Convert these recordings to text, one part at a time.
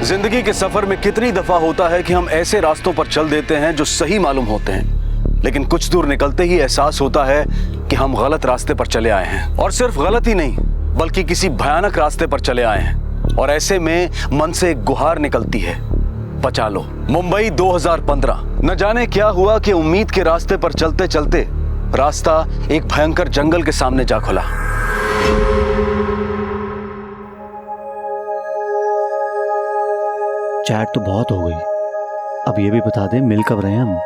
जिंदगी के सफर में कितनी दफा होता है कि हम ऐसे रास्तों पर चल देते हैं जो सही मालूम होते हैं, लेकिन कुछ दूर निकलते ही एहसास होता है कि हम गलत रास्ते पर चले आए हैं। और सिर्फ गलत ही नहीं, बल्कि किसी भयानक रास्ते पर चले आए हैं। और ऐसे में मन से एक गुहार निकलती है, बचा लो। मुंबई 2015। न जाने क्या हुआ कि उम्मीद के रास्ते पर चलते चलते रास्ता एक भयंकर जंगल के सामने जा खुला। चैट तो बहुत हो गई, अब ये भी बता दे मिल कब रहे हैं हम?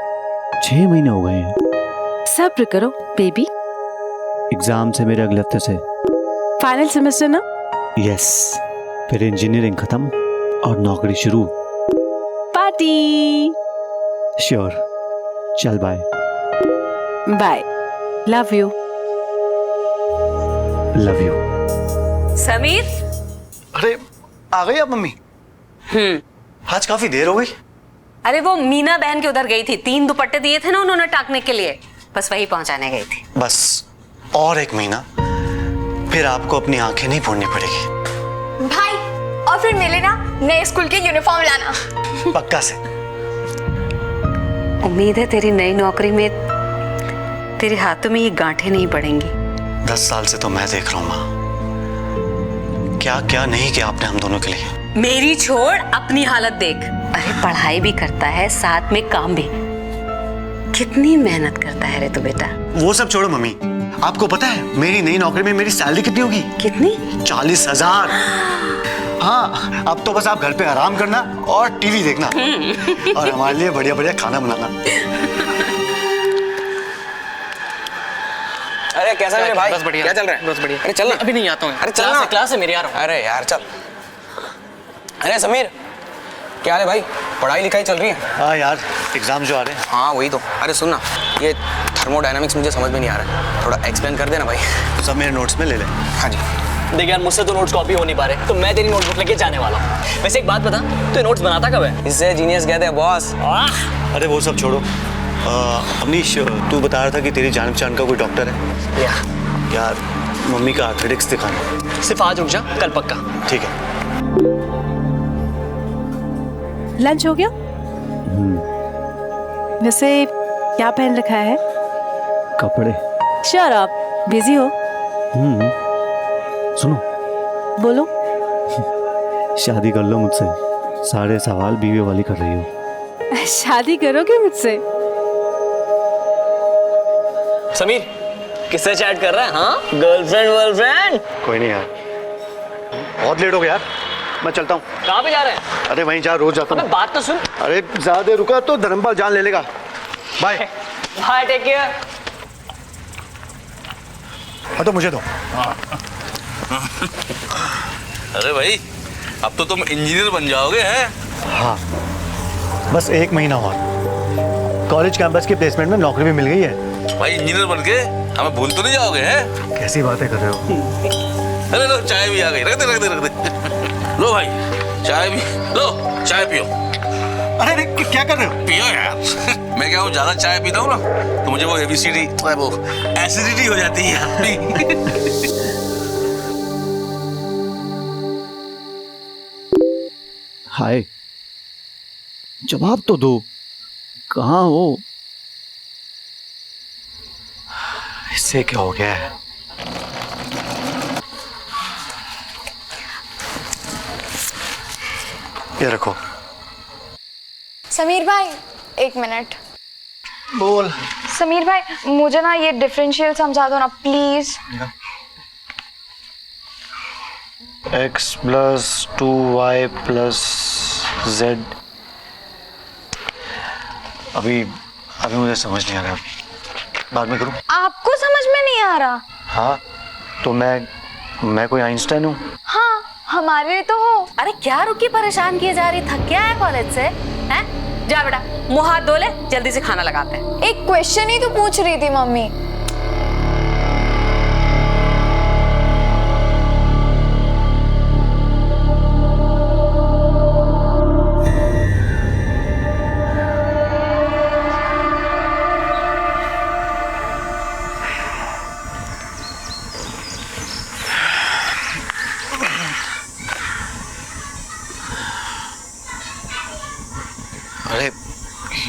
6 महीने हो गए हैं। सब्र करो बेबी। एग्जाम से मेरे अगले हफ्ते से। फाइनल सेमेस्टर ना? यस, फिर इंजीनियरिंग खत्म और नौकरी शुरू। पार्टी। श्योर, चल bye. Bye, love you. Love you. Sameer. अरे आ गई आप मम्मी? आज काफी देर हो गई। अरे वो मीना बहन के उधर गई थी, 3 दुपट्टे दिए थे ना उन्होंने टाकने के लिए, बस वही पहुंचाने गई थी। बस और 1 महीना, फिर आपको अपनी आंखें नहीं फोड़नी पड़ेगी। भाई, और फिर मिले ना नए स्कूल के यूनिफॉर्म लाना। पक्का से। उम्मीद है तेरी नई नौकरी में तेरे हाथों में ये गांठें नहीं पड़ेंगी। 10 साल से तो मैं देख रहा हूँ माँ, क्या क्या नहीं किया आपने हम दोनों के लिए। मेरी छोड़, अपनी हालत देख। अरे पढ़ाई भी करता है, साथ में काम भी। कितनी मेहनत करता है रे तू बेटा। वो सब छोड़ो मम्मी, आपको पता है मेरी नई नौकरी में मेरी सैलरी कितनी होगी? कितनी? 40,000। हाँ, अब तो बस आप घर पे आराम करना और टीवी देखना और हमारे लिए बढ़िया बढ़िया खाना बनाना। अरे कैसा मेरे भाई? बस बढ़िया। क्या चल रहा है? बस बढ़िया। अरे चल ना। अभी नहीं आता हूँ। अरे चल ना। क्लास है मेरी यार। अरे यार चल। अरे समीर, क्या हाल है भाई? पढ़ाई लिखाई चल रही है? हाँ यार, एग्जाम जो आ रहे हैं। हाँ वही तो। अरे सुन ना, ये थर्मोडायनामिक्स मुझे समझ में नहीं आ रहा है, थोड़ा एक्सप्लेन कर देना भाई। सब मेरे नोट्स में ले ले। हाँ जी। देख यार, मुझसे तो नोट्स कॉपी हो नहीं पा रहे, तो मैं तेरी नोटबुक लेके जाने वाला हूँ। वैसे एक बात बता, तू नोट्स बनाता कब है? इससे जीनियस कहते हैं बॉस। अरे वो सब छोड़ो, अवनीश तू बता रहा था कि तेरी जान पहचान का कोई डॉक्टर है यार, मम्मी का आर्थराइटिक्स दिखाना। सिर्फ आज रुक जा, कल पक्का। ठीक है। लंच हो गया? वैसे क्या पहन रखा है? कपड़े। श्योर आप बिजी हो? सुनो, बोलो। शादी कर लो मुझसे, सारे सवाल बीवी वाली कर रही हो। शादी करोगे मुझसे? समीर, किससे चैट कर रहा है? हाँ, गर्लफ्रेंड वर्लफ्रेंड? कोई नहीं यार, बहुत लेट हो गया यार, मैं चलता हूँ। कहाँ पे जा रहे हैं? अरे वहीं जहाँ रोज जाता हूँ। बात तो सुन। अरे ज्यादा देर रुका तो धर्मपाल जान ले लेगा। बाय। Bye, take care. हाँ तो मुझे दो। अरे भाई, अब तो तुम इंजीनियर बन जाओगे हैं? हाँ, बस 1 महीना और, कॉलेज कैंपस की प्लेसमेंट में नौकरी भी मिल गई है। भाई इंजीनियर बन के हमें भूल तो नहीं जाओगे हैं? कैसी बातें कर रहे हो? अरे लो, चाय भी आ गई, रख दे। लो भाई, चाय भी लो, चाय पियो। अरे क्या कर रहे हो? पियो यार। मैं क्या हूँ, ज्यादा चाय पीता हूँ ना तो मुझे वो एबीसीडी, वो एसिडिटी हो जाती है अपनी। हाय, जवाब तो दो, कहाँ हो? इससे क्या हो गया है? ये रखो। समीर भाई 1 मिनट। बोल। समीर भाई, मुझे ना ये डिफरेंशियल समझा दो ना please. x plus 2y plus z। अभी मुझे समझ नहीं आ रहा, बाद में करूं? आपको समझ में नहीं आ रहा? हाँ, तो मैं कोई आइंस्टाइन हूँ? हाँ, हमारे लिए तो हो। अरे क्या रुकी परेशान किए जा रही, थक गया है कॉलेज से? हैं? जा बेटा, मुंह हाथ धो ले, जल्दी से खाना लगाते हैं। एक क्वेश्चन ही तो पूछ रही थी मम्मी।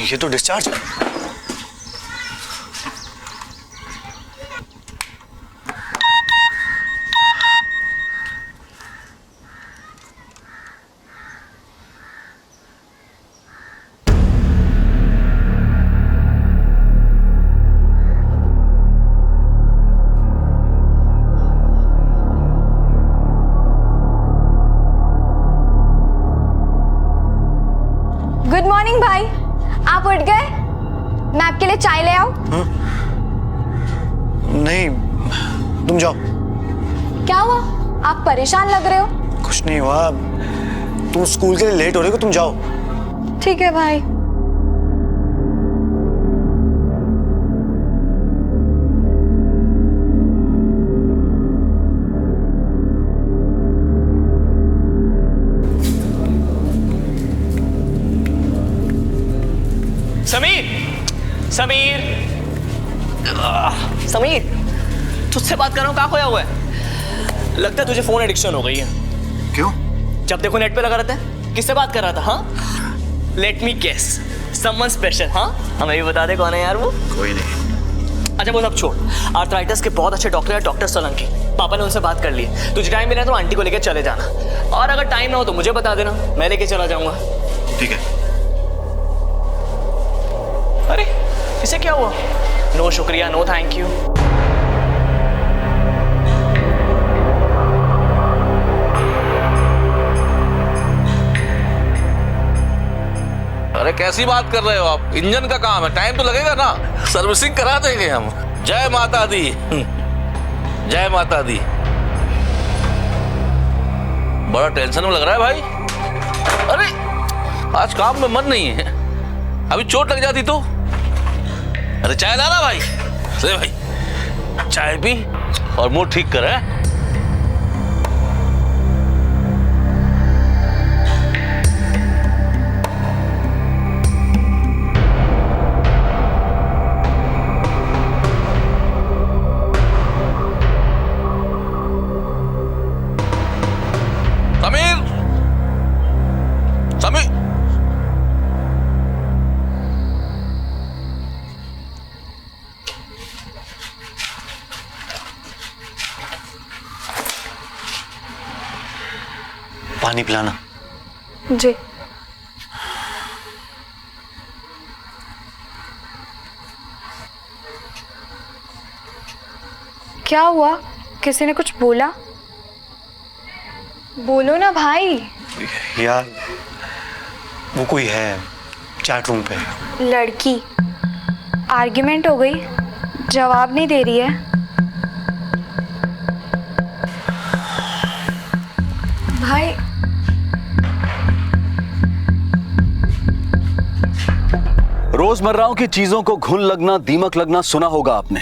ये तो डिस्चार्ज है। गुड मॉर्निंग भाई, आप उठ गए? मैं आपके लिए चाय ले आऊं? नहीं, तुम जाओ। क्या हुआ, आप परेशान लग रहे हो? कुछ नहीं हुआ, तुम स्कूल के लिए लेट हो रहे हो, तुम जाओ। ठीक है भाई। समीर, समीर, समीर, तुझसे बात कर रहा हूँ, कहाँ खोया हुआ है? लगता है तुझे फोन एडिक्शन हो गई है। क्यों? जब देखो नेट पे लगा रहता है। किससे बात कर रहा था? हाँ, let me guess, someone special. हाँ, हमें भी बता दे कौन है यार वो। कोई नहीं। अच्छा वो सब छोड़, आर्थराइटिस के बहुत अच्छे डॉक्टर है, डॉक्टर सोलंकी। पापा ने उनसे बात कर ली। तुझे टाइम मिला तो आंटी को लेकर चले जाना, और अगर टाइम ना हो तो मुझे बता देना, मैं लेके चला जाऊंगा। ठीक है। अरे इसे क्या हुआ? नो शुक्रिया, नो थैंक यू। अरे कैसी बात कर रहे हो आप? इंजन का काम है, टाइम तो लगेगा ना, सर्विसिंग करा देंगे हम। जय माता दी, जय माता दी। बड़ा टेंशन में लग रहा है भाई। अरे आज काम में मन नहीं है, अभी चोट लग जाती तो। अरे चाय लाना भाई, ले भाई चाय पी और मूड ठीक कर। है समीर, समीर, पानी पिलाना। जी। क्या हुआ, किसी ने कुछ बोला? बोलो ना भाई। यार वो कोई है चैट रूम पे। लड़की, आर्ग्यूमेंट हो गई, जवाब नहीं दे रही है। भाई रोजमर्राओं की चीजों को घुन लगना, दीमक लगना सुना होगा आपने,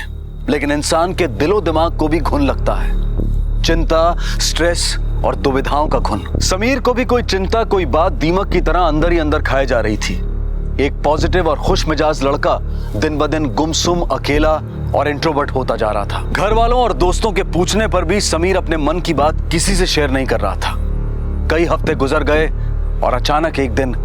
लेकिन इंसान के दिलो दिमाग को भी घुन लगता है। चिंता, स्ट्रेस और दुविधाओं का घुन। समीर को भी कोई चिंता, कोई बात दीमक की तरह अंदर ही अंदर खाए जा रही थी। एक पॉजिटिव और खुश मिजाज लड़का दिन ब दिन गुमसुम, अकेला और इंट्रोवर्ट होता जा रहा था। घर वालों और दोस्तों के पूछने पर भी समीर अपने मन की बात किसी से शेयर नहीं कर रहा था। कई हफ्ते गुजर गए और अचानक एक दिन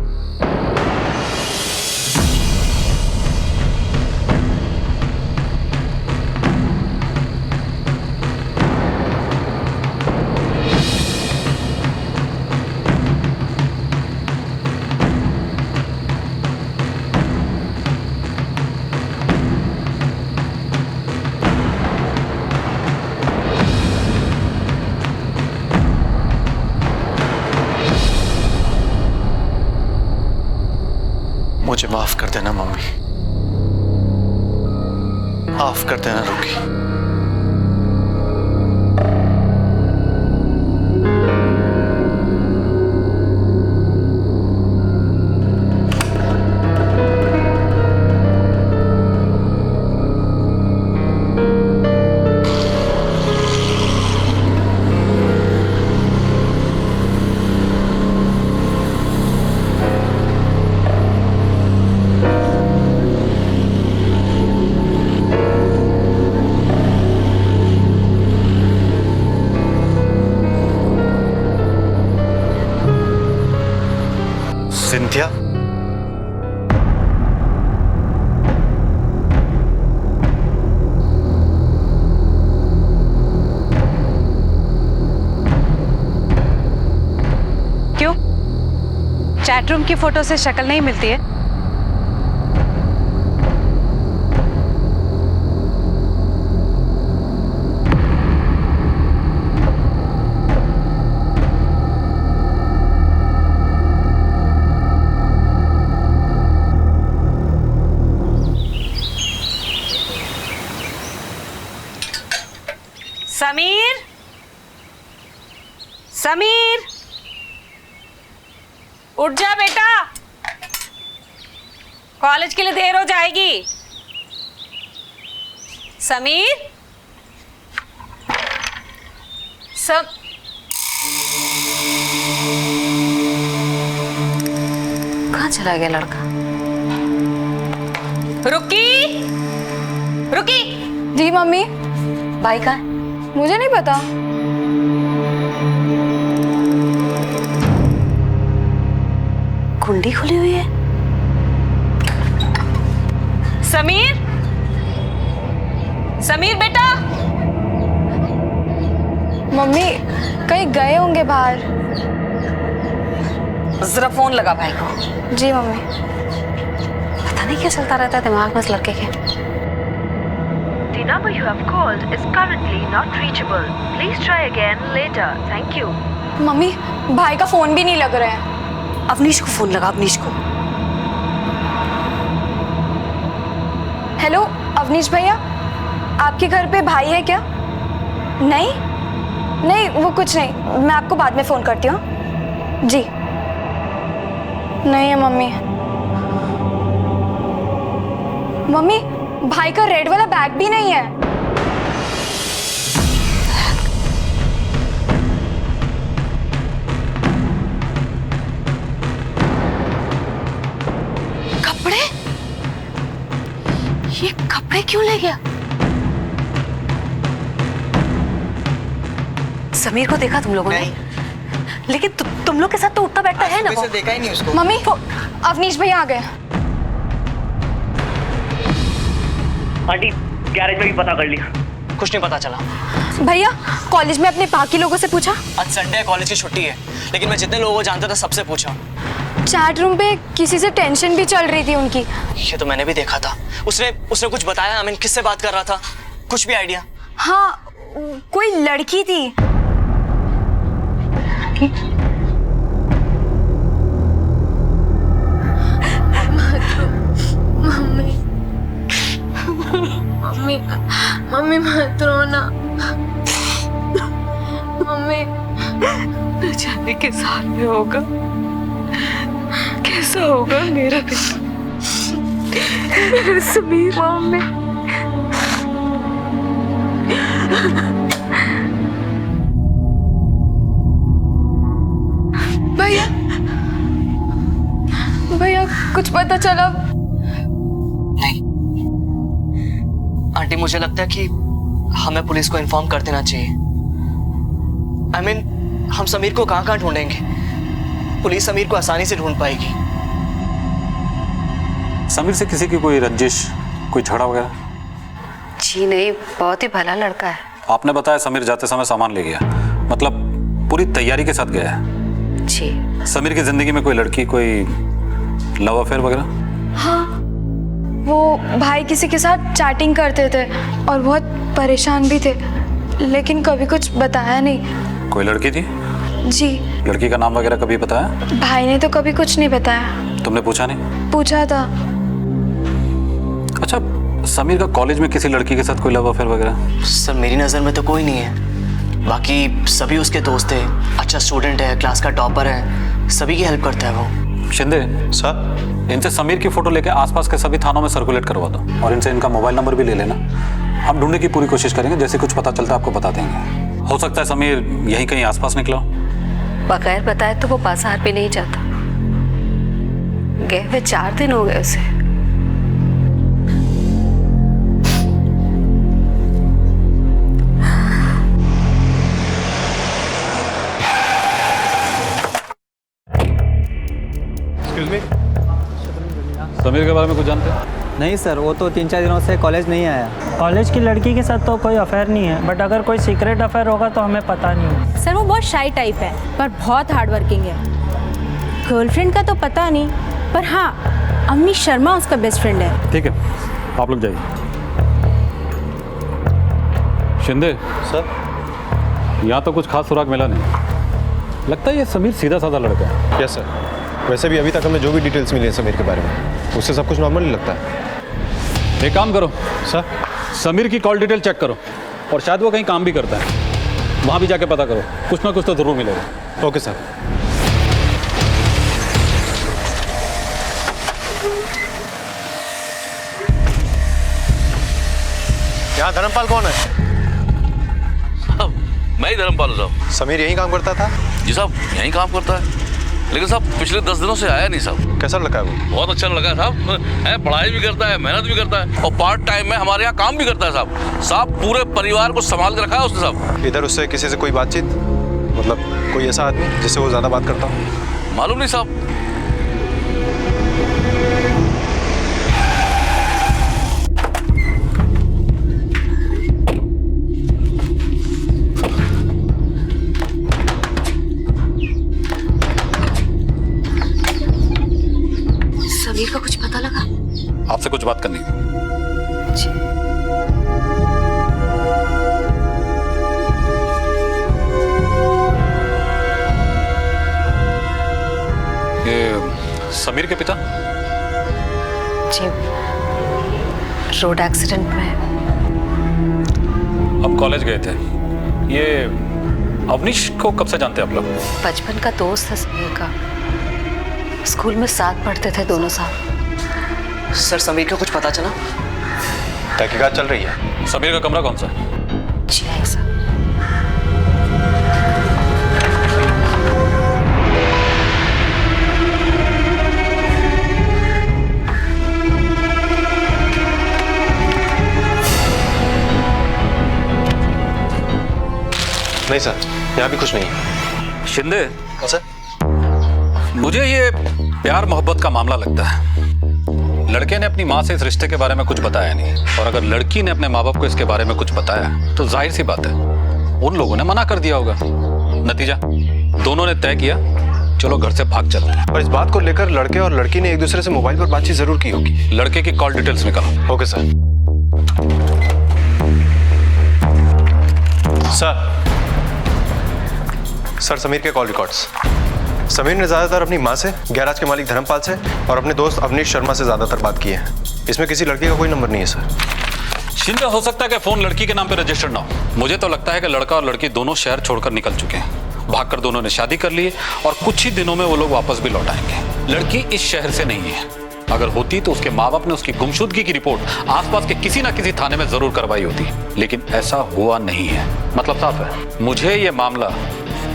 मुझे माफ कर देना मम्मी, माफ कर देना रोकी। सिंथिया, चैट रूम की फोटो से शक्ल नहीं मिलती है। समीर, समीर, उठ जा बेटा, कॉलेज के लिए देर हो जाएगी। समीर, कहाँ चला गया लड़का? रुकी, रुकी। जी मम्मी। भाई कहाँ है? मुझे नहीं पता। कुंडी खुली हुई है। समीर, समीर बेटा। मम्मी कहीं गए होंगे बाहर। जरा फोन लगा भाई को। जी मम्मी। पता नहीं क्या चलता रहता है दिमाग में इस लड़के के। The number you have called is currently not reachable. Please try again later. Thank you. Mummy भाई का फोन भी नहीं लग रहा है। अवनीश को फोन लगा, अवनीश को। हेलो अवनीश भैया, आपके घर पे भाई है क्या? नहीं नहीं, वो कुछ नहीं, मैं आपको बाद में फोन करती हूँ। जी नहीं है मम्मी। मम्मी भाई का रेड वाला बैग भी नहीं है। कपड़े? ये कपड़े क्यों ले गया? समीर को देखा तुम लोगों ने? लेकिन तुम लोग के साथ तो उठता बैठता है ना वो। देखा ही नहीं उसको। मम्मी अवनीश भैया आ गए। आंटी गैरेज में भी पता कर लिया, कुछ नहीं पता चला। भैया कॉलेज में अपने बाकी लोगों से पूछा? आज संडे है, कॉलेज की छुट्टी है, लेकिन मैं जितने लोगों को जानता था सबसे पूछा। चैट रूम पे किसी से टेंशन भी चल रही थी उनकी। ये तो मैंने भी देखा था। उसने कुछ बताया? I mean, किससे बात कर रहा था? कुछ भी आइडिया? हाँ कोई लड़की थी। मम्मी मम्मी मत रोना। मम्मी न जाने के साथ में होगा, कैसा होगा मेरा बेटा, मेरा समीर। मम्मी भैया भैया कुछ पता चला? नहीं आंटी, मुझे लगता है कि हमें पुलिस को इन्फॉर्म कर देना चाहिए। I mean, हम समीर को कहाँ ढूंढेंगे? पुलिस समीर को आसानी से ढूंढ पाएगी। समीर से किसी की कोई रंजिश, कोई झगड़ा वगैरह? जी नहीं, बहुत ही भला लड़का है। आपने बताया समीर जाते समय सामान ले गया, मतलब पूरी तैयारी के साथ गया है। जी। समीर की जिंदगी में कोई लड़की, कोई लव अफेयर वगैरह? हाँ वो भाई किसी के साथ चैटिंग करते थे और बहुत परेशान भी थे, लेकिन कभी कुछ बताया नहीं। कोई लड़की थी? जी। लड़की का नाम वगैरह कभी बताया? भाई ने तो कभी कुछ नहीं बताया। तुमने पूछा नहीं? पूछा था। अच्छा, समीर का कॉलेज में किसी लड़की के साथ कोई लव अफेयर वगैरह? सर मेरी नज़र में तो कोई नहीं है, बाकी सभी उसके दोस्त थे। अच्छा स्टूडेंट है, क्लास का टॉपर है, सभी की हेल्प करता है वो। शिंदे सर, इनसे समीर की फोटो लेके आसपास के सभी थानों में सर्कुलेट करवा दो और इनसे इनका मोबाइल नंबर भी ले लेना। हम ढूंढने की पूरी कोशिश करेंगे, जैसे कुछ पता चलता है आपको बता देंगे। हो सकता है समीर यहीं कहीं आसपास निकला। बगैर बताए तो वो बाजार भी नहीं जाता। गए हुए 4 दिन हो गए उसे। समीर के बारे में कुछ जानते हैं? नहीं सर, वो तो 3-4 दिनों से कॉलेज नहीं आया। कॉलेज की लड़की के साथ तो कोई अफेयर नहीं है, बट अगर कोई सीक्रेट अफेयर होगा तो हमें पता नहीं है। सर वो बहुत शाई टाइप है, पर बहुत हार्ड वर्किंग है। गर्लफ्रेंड का तो पता नहीं, पर हाँ अवनीश शर्मा उसका बेस्ट फ्रेंड है। ठीक है, आप लोग जाइए। शिंदे सर, यहाँ तो कुछ खास सुराग मिला नहीं। लगता है ये समीर सीधा साधा लड़का है। Yes sir. वैसे भी अभी तक हमें जो भी डिटेल्स मिली है समीर के बारे में, उससे सब कुछ नॉर्मल ही लगता है। एक काम करो सर, समीर की कॉल डिटेल चेक करो, और शायद वो कहीं काम भी करता है, वहाँ भी जाके पता करो, कुछ ना कुछ तो जरूर मिलेगा। Okay sir. यहाँ धर्मपाल कौन है? साहब मैं ही धर्मपाल हूँ साहब। समीर यहीं काम करता था? जी साहब यहीं काम करता है, लेकिन साहब पिछले 10 दिनों से आया नहीं साहब। कैसा लगा वो? बहुत अच्छा लगा साहब, है पढ़ाई भी करता है, मेहनत भी करता है, और पार्ट टाइम में हमारे यहाँ काम भी करता है साहब। साहब पूरे परिवार को संभाल के रखा है उसने साहब। इधर उससे किसी से कोई बातचीत, मतलब कोई ऐसा आदमी जिससे वो ज्यादा बात करता हो? मालूम नहीं साहब। समीर का कुछ पता लगा? आपसे कुछ बात करनी है। ये समीर के पिता? जी, रोड एक्सीडेंट में। हम कॉलेज गए थे। ये अवनीश को कब से जानते हैं आप लोग? बचपन का दोस्त है समीर का, स्कूल में साथ पढ़ते थे दोनों साथ। सर समीर को कुछ पता चला? तहकीकात चल रही है। समीर का कमरा कौन सा है? जी है सर। नहीं सर, यहाँ भी कुछ नहीं है। शिंदे सर, मुझे ये प्यार मोहब्बत का मामला लगता है। लड़के ने अपनी माँ से इस रिश्ते के बारे में कुछ बताया नहीं, और अगर लड़की ने अपने माँ बाप को इसके बारे में कुछ बताया तो जाहिर सी बात है उन लोगों ने मना कर दिया होगा। नतीजा दोनों ने तय किया चलो घर से भाग चलते हैं। और इस बात को लेकर लड़के और लड़की ने एक दूसरे से मोबाइल पर बातचीत जरूर की होगी। लड़के की कॉल डिटेल्स निकालो। Okay sir. सर, समीर के कॉल रिकॉर्ड्स। समीर ने ज्यादातर अपनी माँ से, गैराज के मालिक धर्मपाल से और अपने दोस्त अवनीश शर्मा से ज्यादातर बात की है। इसमें किसी लड़के का कोई नंबर नहीं है सर। शिंदे हो सकता है कि फोन लड़की के नाम पे रजिस्टर्ड ना हो। मुझे तो लगता है कि लड़का और लड़की दोनों शहर छोड़कर निकल चुके हैं। भागकर दोनों ने शादी कर ली है और कुछ ही दिनों में वो लोग वापस भी लौट आएंगे। लड़की इस शहर से नहीं है। अगर होती तो उसके माँ बाप ने उसकी गुमशुदगी की रिपोर्ट आसपास के किसी ना किसी थाने में जरूर करवाई होती, लेकिन ऐसा हुआ नहीं है। मतलब साफ है, मुझे ये मामला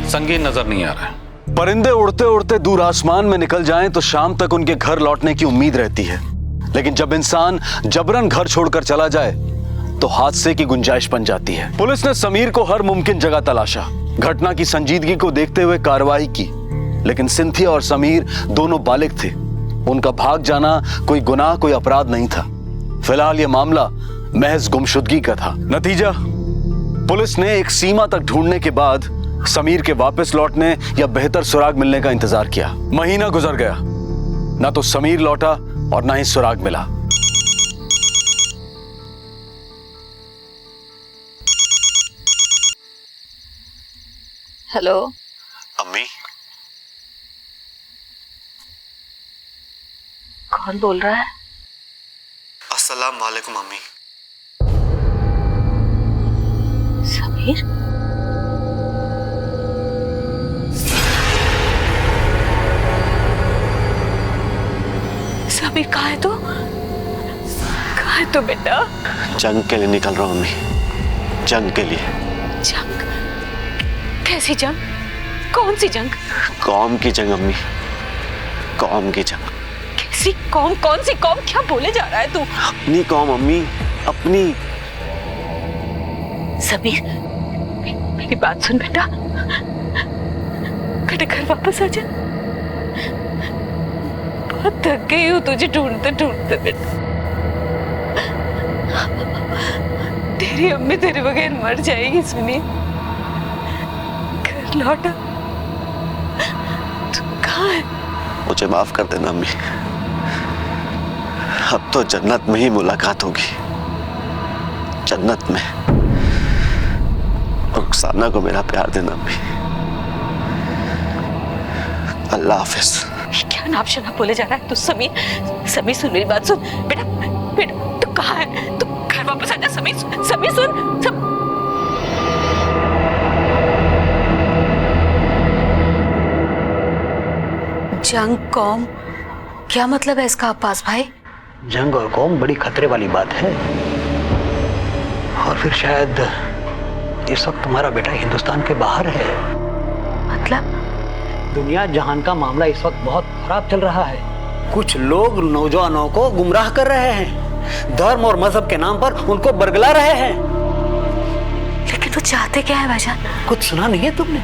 संगीन नजर नहीं आ रहा है। परिंदे उड़ते उड़ते दूर आसमान में निकल जाएं तो शाम तक उनके घर लौटने की उम्मीद रहती है, लेकिन जब इंसान जबरन घर छोड़कर चला जाए तो हादसे की गुंजाइश बन जाती है। पुलिस ने समीर को हर मुमकिन जगह तलाशा, घटना की संजीदगी को देखते हुए कार्रवाई की, लेकिन सिंथिया और समीर दोनों बालिग थे। उनका भाग जाना कोई गुनाह, कोई अपराध नहीं था। फिलहाल यह मामला महज गुमशुदगी का था। नतीजा, पुलिस ने एक सीमा तक ढूंढने के बाद समीर के वापस लौटने या बेहतर सुराग मिलने का इंतजार किया। महीना गुजर गया, ना तो समीर लौटा और ना ही सुराग मिला। हेलो अम्मी, कौन बोल रहा है? अस्सलाम वालेकुम अम्मी। समीर? समीर कहाँ है तो? कहाँ है तो बेटा? जंग के लिए निकल रहा हूँ अम्मी, जंग के लिए। जंग? कैसी जंग? कौन सी जंग? कौम की जंग अम्मी, कौम की जंग। कैसी कौम? कौन सी कौम? क्या बोले जा रहा है तू? अपनी कौम अम्मी, अपनी। समीर, मेरी बात सुन बेटा, बेटा घर वापस आ जा। बहुत थक गई हूँ तुझे ढूंढते ढूंढते बेटा। तेरी अम्मी तेरे बगैर मर जाएगी। सुनिए, घर लौटा। तू कहाँ है? मुझे माफ कर देना अम्मी। अब तो जन्नत में ही मुलाकात होगी, जन्नत में। रुखसाना को मेरा प्यार देना अम्मी। अल्लाह हाफिज। क्या नाम शनाब बोले जा रहा है तू? समीर, समीर सुन मेरी बात सुन। बेटा बेटा तू कहाँ है? तू घर वापस आ जा। समीर, समीर सुन। जंग कौम, क्या मतलब है इसका अब्बास भाई? जंग और कौम बड़ी खतरे वाली बात है। और फिर शायद इस वक्त तुम्हारा बेटा हिंदुस्तान के बाहर है। मतलब? दुनिया जहान का मामला इस वक्त बहुत खराब चल रहा है। कुछ लोग नौजवानों को गुमराह कर रहे हैं, धर्म और मजहब के नाम पर उनको बरगला रहे हैं। लेकिन वो चाहते क्या है भाईजान? कुछ सुना नहीं है तुमने?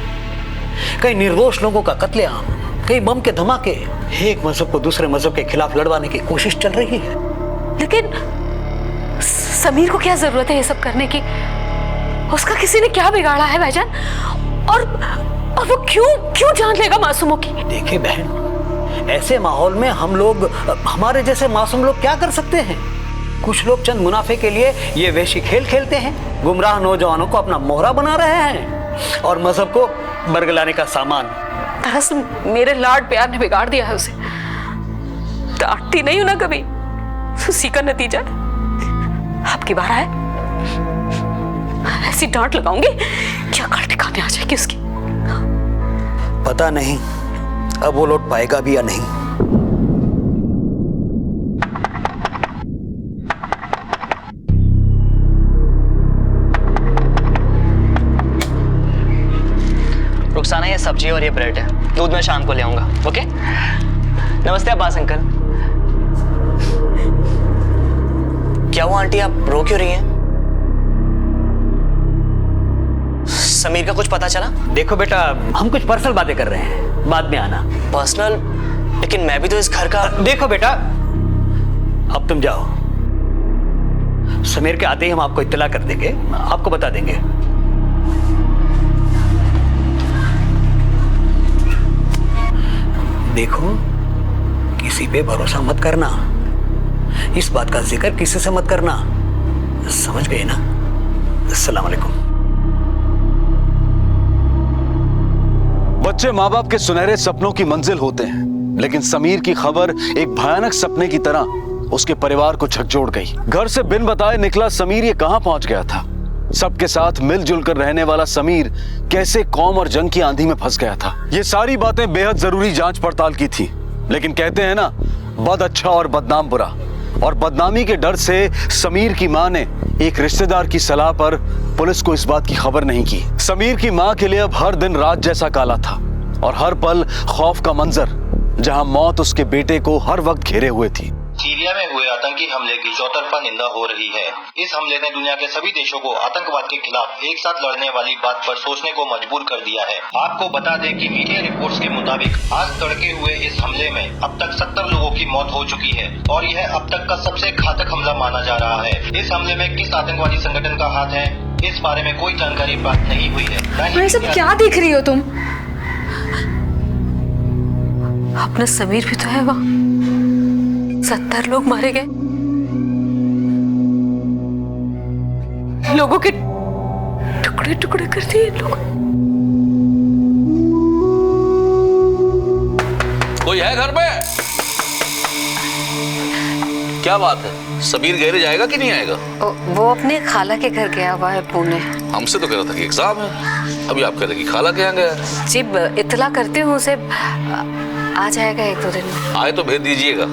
कई निर्दोष लोगों का कत्लेआम, कई बम के धमाके, एक मजहब को दूसरे मजहब के खिलाफ लड़वाने की कोशिश चल रही है। लेकिन समीर को क्या जरूरत है ये सब करने की? उसका किसी ने क्या बिगाड़ा है भाईजान? और वो क्यों जान लेगा मासूमों की? देखिए बहन, ऐसे माहौल में हम लोग, हमारे जैसे मासूम लोग क्या कर सकते हैं? कुछ लोग चंद मुनाफे के लिए ये वैशी खेल खेलते हैं, गुमराह नौजवानों को अपना मोहरा बना रहे हैं और मजहब को बरगलाने का सामान। दरअसल मेरे लाड प्यार ने बिगाड़ दिया है उसे। डांटती नहीं हूं ना कभी, उसी का नतीजा अब की बार है। ऐसी डांट लगाऊंगी क्या अकड़ ठिकाने आ जाएगी उसकी। पता नहीं अब वो लौट पाएगा भी या नहीं। रुखसाना, ये सब्जी और ये ब्रेड है, दूध मैं शाम को ले आऊंगा। ओके? नमस्ते अब्बास अंकल। क्या हुआ आंटी, आप रो क्यों रही हैं? समीर का कुछ पता चला? देखो बेटा, हम कुछ पर्सनल बातें कर रहे हैं, बाद में आना। पर्सनल? लेकिन मैं भी तो इस घर का। देखो बेटा, अब तुम जाओ। समीर के आते ही हम आपको इत्तला कर देंगे, आपको बता देंगे। देखो, किसी पे भरोसा मत करना, इस बात का जिक्र किसी से मत करना, समझ गए ना? अस्सलाम वालेकुम। बच्चे माँ बाप के सुनहरे सपनों की मंजिल होते हैं, लेकिन समीर की खबर एक भयानक सपने की तरह उसके परिवार को झकझोर गई। घर से बिन बताए निकला समीर ये कहां पहुंच गया था? सबके साथ मिलजुल कर रहने वाला समीर कैसे कौम और जंग की आंधी में फंस गया था? ये सारी बातें बेहद जरूरी जांच पड़ताल की थी, लेकिन कहते हैं ना, बद अच्छा और बदनाम बुरा। और बदनामी के डर से समीर की मां ने एक रिश्तेदार की सलाह पर पुलिस को इस बात की खबर नहीं की। समीर की मां के लिए अब हर दिन रात जैसा काला था और हर पल खौफ का मंजर, जहां मौत उसके बेटे को हर वक्त घेरे हुए थी। सीरिया में हुए आतंकी हमले की चौतरफा निंदा हो रही है। इस हमले ने दुनिया के सभी देशों को आतंकवाद के खिलाफ एक साथ लड़ने वाली बात पर सोचने को मजबूर कर दिया है। आपको बता दें कि मीडिया रिपोर्ट्स के मुताबिक आज तड़के हुए इस हमले में अब तक 70 लोगों की मौत हो चुकी है और यह अब तक का सबसे घातक हमला माना जा रहा है। इस हमले में किस आतंकवादी संगठन का हाथ है, इस बारे में कोई जानकारी प्राप्त नहीं हुई है। ये सब क्या देख रही हो तुम? अपना समीर भी तो है वहाँ। 70 लोग मारे गए, लोगों के टुकड़े टुकड़े कर दिए लोग। कोई है घर में? क्या बात है, समीर गहरे जाएगा कि नहीं आएगा? वो अपने खाला के घर गया हुआ है पुणे। हमसे तो कह रहा था कि एग्जाम है, अभी आप कह रहे कि खाला के यहाँ गया। जी इत्तला करती हूँ उसे, आ जाएगा 1-2 दिन में। आए तो भेज दीजिएगा।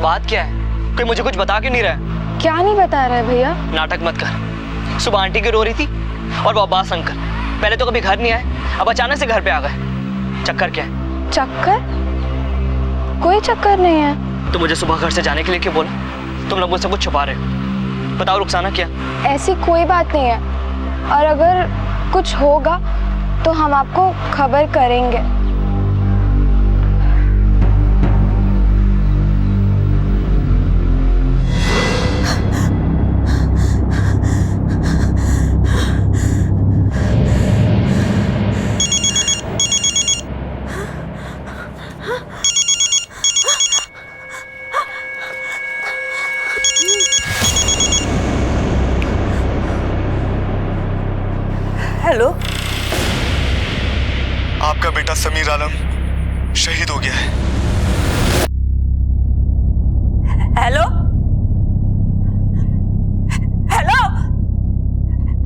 बात क्या है? कोई मुझे कुछ बता क्यों नहीं रहा है? क्या नहीं बता रहा है भैया? नाटक मत कर। सुबह आंटी की रो रही थी और वो अब्बास अंकल पहले तो कभी घर नहीं आए, अब अचानक से घर पे आ गए। चक्कर क्या है? चक्कर? कोई चक्कर नहीं है। तो मुझे सुबह घर से जाने के लिए क्यों बोला? तुम लोग मुझसे कुछ छुपा रहे हो। बताओ रुखसाना, क्या? ऐसी कोई बात नहीं है। और अगर कुछ होगा तो हम आपको खबर करेंगे। हेलो, आपका बेटा समीर आलम शहीद हो गया है। हेलो हेलो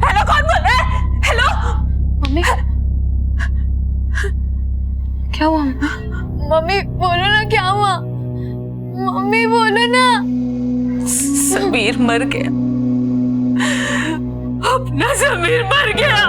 हेलो, कौन बोल रहा है? हेलो मम्मी, क्या हुआ? मम्मी बोलो ना, क्या हुआ? मम्मी बोलो ना। समीर मर गया, अपना समीर मर गया।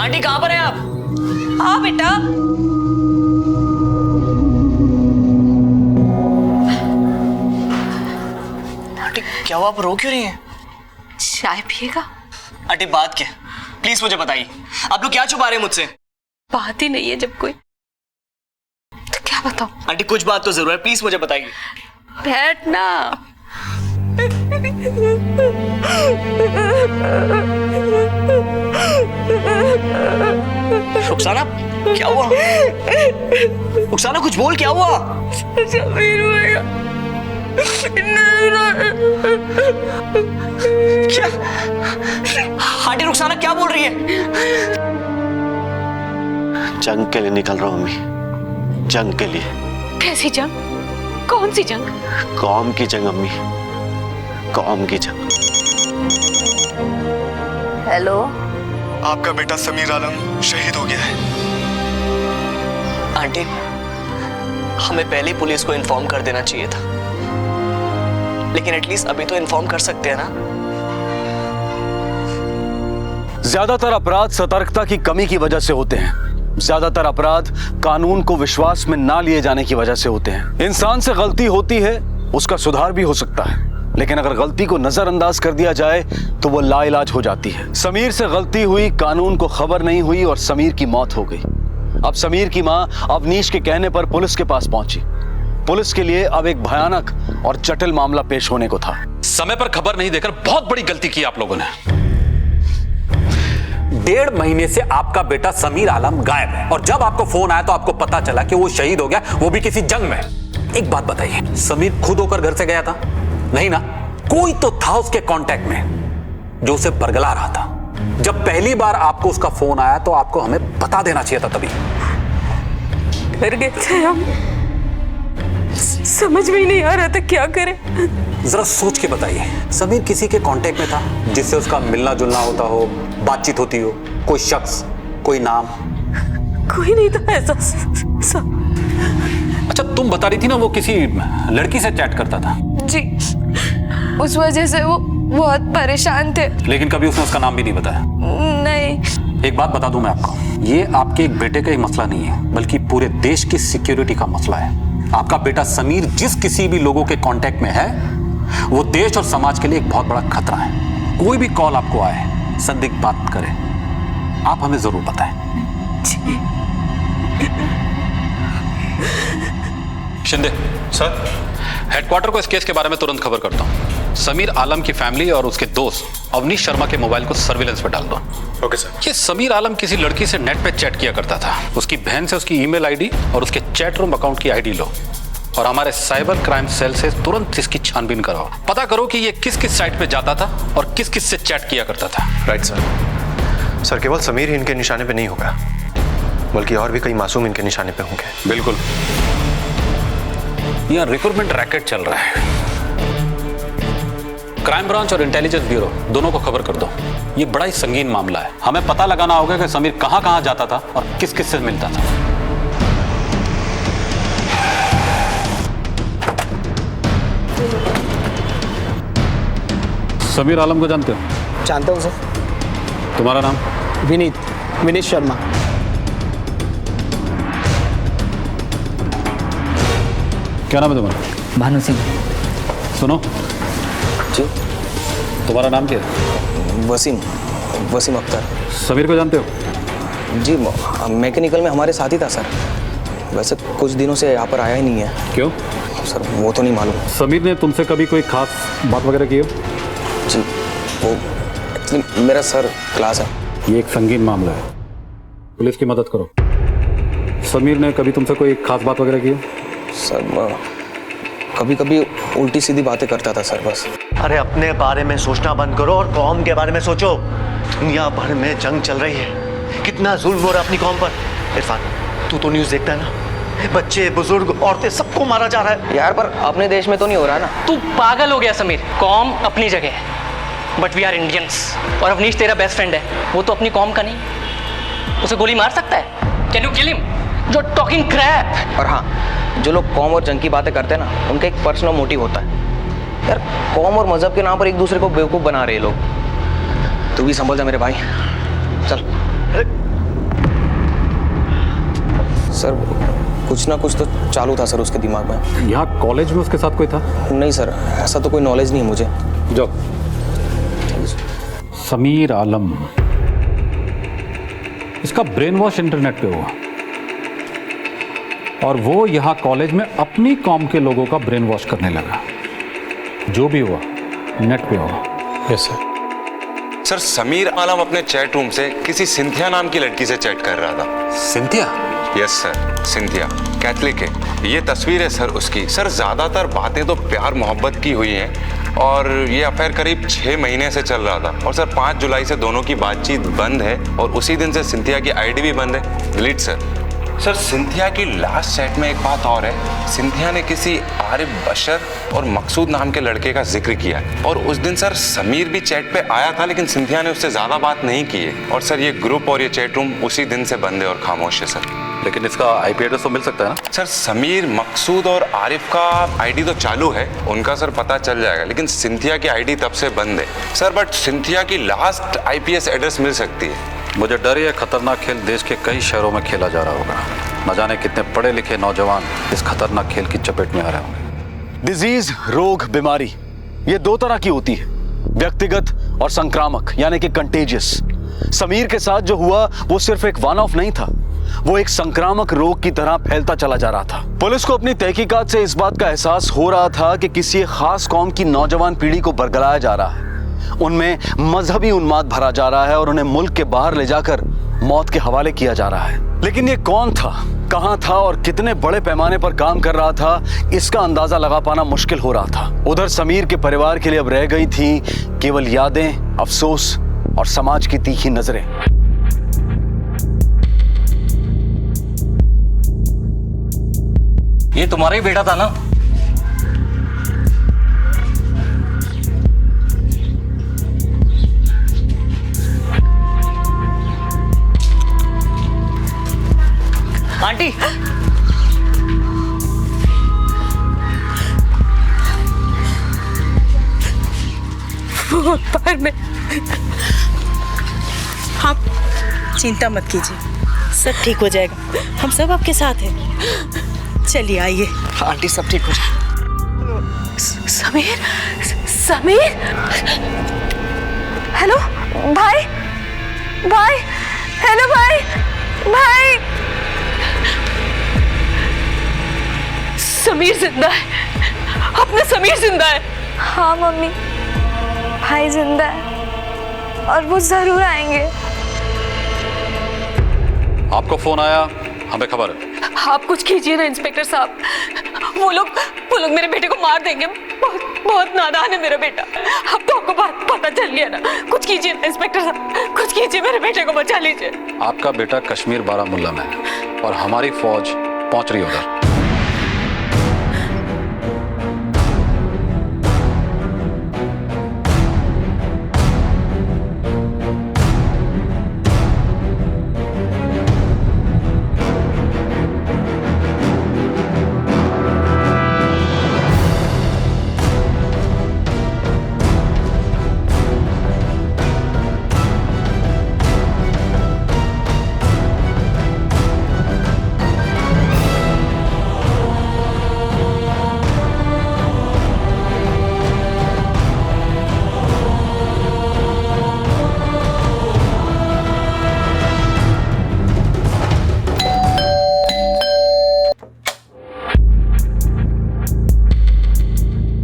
आंटी कहाँ पर हैं आप? हाँ बेटा। आंटी क्या हुआ, आप रो क्यों रही हैं? चाय पिएगा? आंटी बात क्या, प्लीज मुझे बताइए, आप लोग क्या छुपा रहे हैं मुझसे? बात ही नहीं है जब कोई, तो क्या बताऊं? आंटी कुछ बात तो जरूर है, प्लीज मुझे बताइए। बैठना। रुखसाना क्या हुआ? रुखसाना कुछ बोल, क्या हुआ? समीर भैया क्या? आंटी रुखसाना क्या बोल रही है? जंग के लिए निकल रहा हूं अम्मी, जंग के लिए। कैसी जंग? कौन सी जंग? कौम की जंग अम्मी, कौम की जंग। हेलो, आपका बेटा समीर आलम शहीद हो गया है। आंटी हमें पहले पुलिस को इन्फॉर्म कर देना चाहिए था, लेकिन एटलीस्ट अभी तो इन्फॉर्म कर सकते हैं ना। ज्यादातर अपराध सतर्कता की कमी की वजह से होते हैं। ज्यादातर अपराध कानून को विश्वास में ना लिए जाने की वजह से होते हैं। इंसान से गलती होती है, उसका सुधार भी हो सकता है, लेकिन अगर गलती को नजरअंदाज कर दिया जाए तो वो लाइलाज हो जाती है। समीर से गलती हुई, कानून को खबर नहीं हुई और समीर की मौत हो गई। अब समीर की मां अवनीश के कहने पर पुलिस के पास पहुंची। पुलिस के लिए अब एक भयानक और जटिल मामला पेश होने को था। समय पर खबर नहीं देकर बहुत बड़ी गलती की आप लोगों ने। 1.5 महीने से आपका बेटा समीर आलम गायब है, और जब आपको फोन आया तो आपको पता चला कि वो शहीद हो गया, वो भी किसी जंग में। एक बात बताइए, समीर खुद होकर घर से गया था? नहीं ना, कोई तो था उसके कांटेक्ट में जो उसे बरगला रहा था। जब पहली बार आपको उसका फोन आया तो आपको हमें बता देना चाहिए था। तभी डर गए थे हम, समझ में ही नहीं आ रहा था क्या करें। जरा सोच के बताइए, समीर किसी के कांटेक्ट में था जिससे उसका मिलना जुलना होता हो, बातचीत होती हो? कोई शख्स, कोई नाम? कोई नहीं था ऐसा। अच्छा, तुम बता रही थी ना वो किसी लड़की से चैट करता था? जी, उस वजह से वो बहुत परेशान थे। लेकिन कभी उसने उसका नाम भी नहीं बताया? नहीं। एक बात बता दूं मैं आपको, ये आपके एक बेटे का ही मसला नहीं है, बल्कि पूरे देश की सिक्योरिटी का मसला है। आपका बेटा समीर जिस किसी भी लोगों के कांटेक्ट में है, वो देश और समाज के लिए एक बहुत बड़ा खतरा है। कोई भी कॉल आपको आए, संदिग्ध बात करे, आप हमें जरूर बताएं। शिंदे सर, हेडक्वार्टर को इस केस के बारे में तुरंत खबर करता हूँ। समीर आलम की फैमिली और उसके दोस्त अवनीश शर्मा के मोबाइल को सर्विलेंस पर डाल दो। Okay sir. ये समीर आलम किसी लड़की से नेट पे चैट किया करता था। उसकी बहन से उसकी ईमेल आईडी और उसके चैट रूम अकाउंट की आईडी लो। और हमारे साइबर क्राइम सेल से तुरंत इसकी छानबीन कराओ। पता करो कि ये किस किस साइट पे जाता था और किस किस से चैट किया करता था। Right sir. सर केवल समीर ही इनके निशाने पे नहीं होगा, बल्कि और भी कई मासूम इनके निशाने पे होंगे। बिल्कुल, यहाँ रिक्रूटमेंट रैकेट चल रहा है। क्राइम ब्रांच और इंटेलिजेंस ब्यूरो दोनों को खबर कर दो। ये बड़ा ही संगीन मामला है। हमें पता लगाना होगा कि समीर कहां कहां जाता था और किस किस से मिलता था। समीर आलम को जानते हो? जानता हूँ सर। तुम्हारा नाम? विनीत शर्मा। क्या नाम है तुम्हारा? भानु सिंह। सुनो जी। तुम्हारा नाम क्या है? वसीम अख्तर। समीर को जानते हो? जी, मैकेनिकल में हमारे साथ ही था सर। वैसे कुछ दिनों से यहाँ पर आया ही नहीं है। क्यों? सर वो तो नहीं मालूम। समीर ने तुमसे कभी कोई खास बात वगैरह की हो? जी, वो एक्चुअली मेरा सर क्लास है। ये एक संगीन मामला है, पुलिस की मदद करो। समीर ने कभी तुमसे कोई खास बात वगैरह की हो? सर कभी कभी उल्टी सीधी बातें करता था सर, बस। अरे अपने बारे में सोचना बंद करो और कौम के बारे में सोचो। दुनिया भर में जंग चल रही है, कितना जुल्म हो रहा है अपनी कौम पर। इरफान, तू तो न्यूज़ देखता है ना, बच्चे बुजुर्ग औरतें सबको मारा जा रहा है। यार पर अपने देश में तो नहीं हो रहा ना। तू पागल हो गया समीर। कौम अपनी जगह है, बट वी आर इंडियंस। और अवनीश तेरा बेस्ट फ्रेंड है, वो तो अपनी कौम का नहीं। उसे गोली मार सकता है? Can you kill him? जो टॉकिंग क्रैप। और हाँ, जो लोग कौम और जंग की बातें करते हैं ना, उनका एक पर्सनल मोटिव होता है। यार कौम और मजहब के नाम पर एक दूसरे को बेवकूफ़ बना रहे लोग। तू भी संभल जा मेरे भाई, चल। सर कुछ ना कुछ तो चालू था सर उसके दिमाग में। यहाँ कॉलेज में उसके साथ कोई था? नहीं सर, ऐसा तो कोई नॉलेज नहीं है मुझे। जाओ। समीर आलम, इसका ब्रेन वॉश इंटरनेट पे हुआ और वो यहाँ कॉलेज में अपनी कौम के लोगों का ब्रेन वॉश करने लगा। जो भी हुआ नेट पे हुआ। Yes sir. सर समीर आलम अपने चैट रूम से किसी सिंथिया नाम की लड़की से चैट कर रहा था। Cynthia? Yes sir, Cynthia Catholic है। ये तस्वीर है सर उसकी। सर ज्यादातर बातें तो प्यार मोहब्बत की हुई हैं और ये अफेयर करीब 6 महीने से चल रहा था। और सर 5 जुलाई से दोनों की बातचीत बंद है और उसी दिन से सिंथिया की आईडी भी बंद है, डिलीट सर। सर सिंथिया की लास्ट चैट में एक बात और है, सिंथिया ने किसी आरिफ बशर और मकसूद नाम के लड़के का जिक्र किया और उस दिन सर समीर भी चैट पे आया था, लेकिन सिंथिया ने उससे ज्यादा बात नहीं की है। और सर ये ग्रुप और ये चैट रूम उसी दिन से बंद है और खामोश है सर। लेकिन इसका आईपी एड्रेस तो मिल सकता है ना? सर समीर, मकसूद और आरिफ का आईडी तो चालू है, उनका सर पता चल जाएगा, लेकिन सिंथिया की आईडी तब से बंद है सर। बट सिंथिया की लास्ट आईपीएस एड्रेस मिल सकती है। मुझे डर है खतरनाक खेल देश के कई शहरों में खेला जा रहा होगा। न जाने कितने पढ़े लिखे नौजवान इस खतरनाक खेल की चपेट में आ रहे होंगे। डिजीज, रोग, बीमारी, ये 2 तरह की होती है, व्यक्तिगत और संक्रामक, यानी कि कंटेजियस। समीर के साथ जो हुआ वो सिर्फ एक वन ऑफ नहीं था, वो एक संक्रामक रोग की तरह फैलता चला जा रहा था। पुलिस को अपनी तहकीकात से इस बात का एहसास हो रहा था कि किसी एक खास कौम की नौजवान पीढ़ी को बरगलाया जा रहा है, उनमें मजहबी उन्माद भरा जा रहा है और उन्हें मुल्क के बाहर ले जाकर मौत के हवाले किया जा रहा है। लेकिन ये कौन था, कहां था और कितने बड़े पैमाने पर काम कर रहा था, इसका अंदाजा लगा पाना मुश्किल हो रहा था। उधर समीर के परिवार के लिए अब रह गई थी केवल यादें, अफसोस और समाज की तीखी नजरें। ये तुम्हारा ही बेटा था ना? आंटी, वो पैर में। आप चिंता मत कीजिए, सब ठीक हो जाएगा। हम सब आपके साथ हैं। चलिए आइए। आंटी सब ठीक हो जाए। समीर, समीर, हेलो भाई, भाई, हेलो भाई, भाई। समीर जिंदा है, अपना समीर जिंदा है। हाँ मम्मी, भाई जिंदा है और वो जरूर आएंगे। आपको फोन आया, हमें खबर है। आप कुछ कीजिए ना इंस्पेक्टर साहब। वो लोग मेरे बेटे को मार देंगे। बहुत नादान है मेरा बेटा। अब तो आपको बात पता चल गया ना। कुछ कीजिए ना इंस्पेक्टर साहब, कुछ कीजिए, मेरे बेटे को बचा लीजिए। आपका बेटा कश्मीर बारामुल्ला में है और हमारी फौज पहुंच रही है उधर।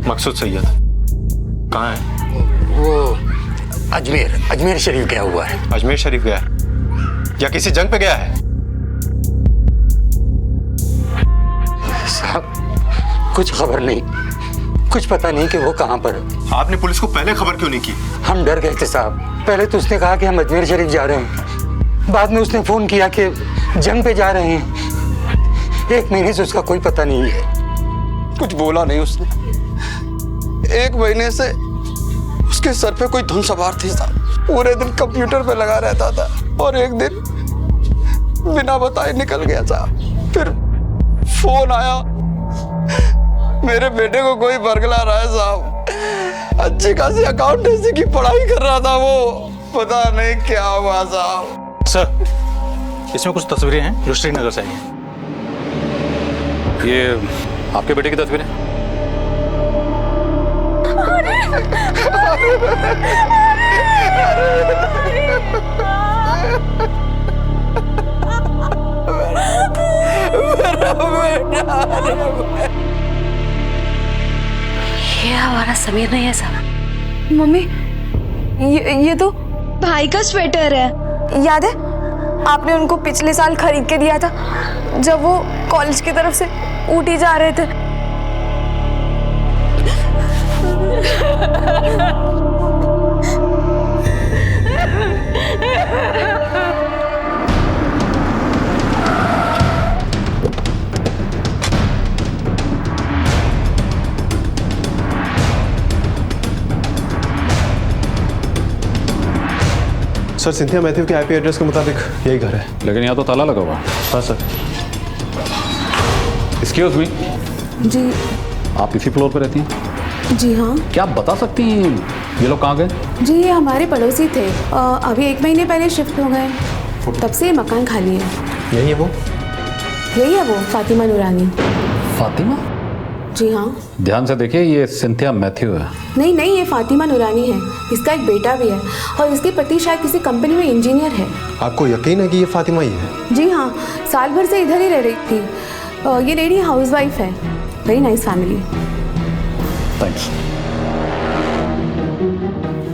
मकसूद सैयद कहाँ है? वो अजमेर शरीफ गया हुआ है। अजमेर शरीफ गया है या किसी जंग पे गया है? साहब कुछ खबर नहीं, कुछ पता नहीं कि वो कहाँ पर है। आपने पुलिस को पहले खबर क्यों नहीं की? हम डर गए थे साहब। पहले तो उसने कहा कि हम अजमेर शरीफ जा रहे हैं, बाद में उसने फोन किया कि जंग पे जा रहे हैं। 1 महीने से उसका कोई पता नहीं है। कुछ बोला नहीं उसने। 1 महीने से उसके सर पे कोई धुन सवार थी साहब। पूरे दिन कंप्यूटर पे लगा रहता था और एक दिन बिना बताए निकल गया साहब। फिर फोन आया, मेरे बेटे को कोई बरगला रहा है साहब। अच्छी खासी अकाउंटेंसी की पढ़ाई कर रहा था वो, पता नहीं क्या हुआ साहब। सर इसमें कुछ तस्वीरें हैं जो श्रीनगर से आई हैं। ये आपके बेटे की तस्वीर है? ये हमारा समीर नहीं है साहब। मम्मी ये तो भाई का स्वेटर है। याद है आपने उनको पिछले साल खरीद के दिया था जब वो कॉलेज की तरफ से ऊटी जा रहे थे। सर सिंथिया मैथ्यू के आईपी एड्रेस के मुताबिक यही घर है। लेकिन यहाँ तो ताला लगा हुआ। हाँ सर। एक्सक्यूज मी, जी आप इसी फ्लोर पर रहती हैं? जी हाँ। क्या आप बता सकती हैं ये लोग कहाँ गए? जी ये हमारे पड़ोसी थे, अभी 1 महीने पहले शिफ्ट हो गए, तब से ये मकान खाली है। यही है वो? यही है वो, फातिमा नूरानी। फातिमा? जी हाँ। ध्यान से देखिए, ये सिंथिया मैथ्यू है। नहीं ये फातिमा नूरानी है। इसका एक बेटा भी है और इसके पति शायद किसी कंपनी में इंजीनियर है। आपको यकीन है कि ये फातिमा ही है? जी हाँ, साल भर से इधर ही रह रही थी। ये लेडी हाउसवाइफ है। Very nice family. Thanks.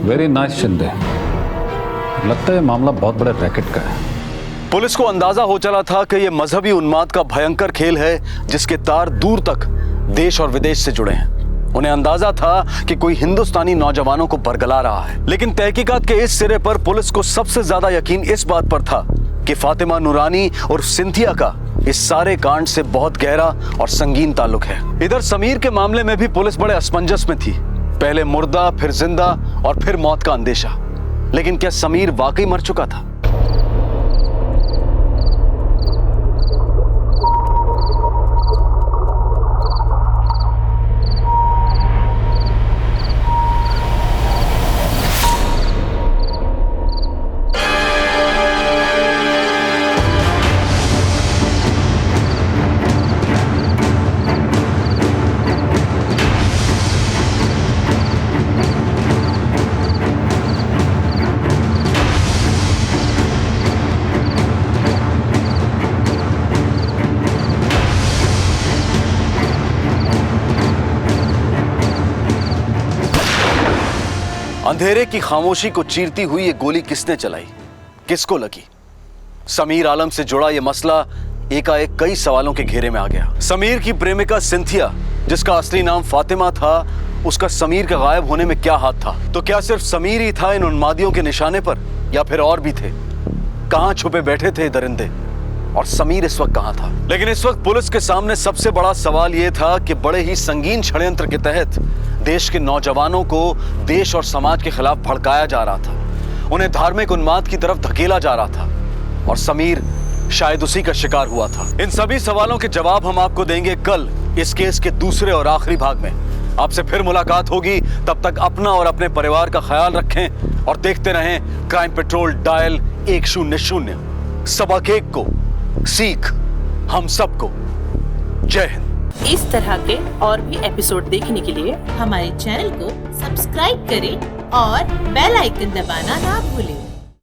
Very nice Shinde. लगता है मामला बहुत बड़े रैकेट का है। पुलिस को अंदाजा हो चला था कि यह मजहबी उन्माद का भयंकर खेल है जिसके तार दूर तक देश और विदेश से जुड़े हैं। उन्हें अंदाजा था कि कोई हिंदुस्तानी नौजवानों को बरगला रहा है। लेकिन तहकीकात के इस सिरे पर पुलिस को सबसे ज्यादा यकीन इस बात पर था कि फातिमा नूरानी और सिंथिया का इस सारे कांड से बहुत गहरा और संगीन ताल्लुक है। इधर समीर के मामले में भी पुलिस बड़े असमंजस में थी। पहले मुर्दा, फिर जिंदा और फिर मौत का अंदेशा। लेकिन क्या समीर वाकई मर चुका था? अंधेरे की खामोशी को चीरती हुई ये गोली किसने चलाई, किसको लगी? समीर आलम से जुड़ा ये मसला एकाएक कई सवालों के घेरे में आ गया। समीर की प्रेमिका सिंथिया, जिसका असली नाम फातिमा था, उसका समीर का गायब होने में क्या हाथ था? तो क्या सिर्फ समीर ही था इन उन्मादियों के निशाने पर, या फिर और भी थे? कहां छुपे बैठे थे दरिंदे, और समीर इस वक्त कहां था? लेकिन इस वक्त पुलिस के सामने सबसे बड़ा सवाल यह था कि बड़े ही संगीन षड्यंत्र के तहत देश के नौजवानों को देश और समाज के खिलाफ भड़काया जा रहा था, उन्हें धार्मिक उन्माद की तरफ धकेला जा रहा था, और समीर शायद उसी का शिकार हुआ था। इन सभी सवालों के जवाब हम आपको देंगे कल इस केस के दूसरे और आखिरी भाग में। आपसे फिर मुलाकात होगी, तब तक अपना और अपने परिवार का ख्याल रखें और देखते रहें क्राइम पेट्रोल डायल 100। सबक एक को सीख हम सबको। जय हिंद। इस तरह के और भी एपिसोड देखने के लिए हमारे चैनल को सब्सक्राइब करें और बेल आइकन दबाना ना भूलें।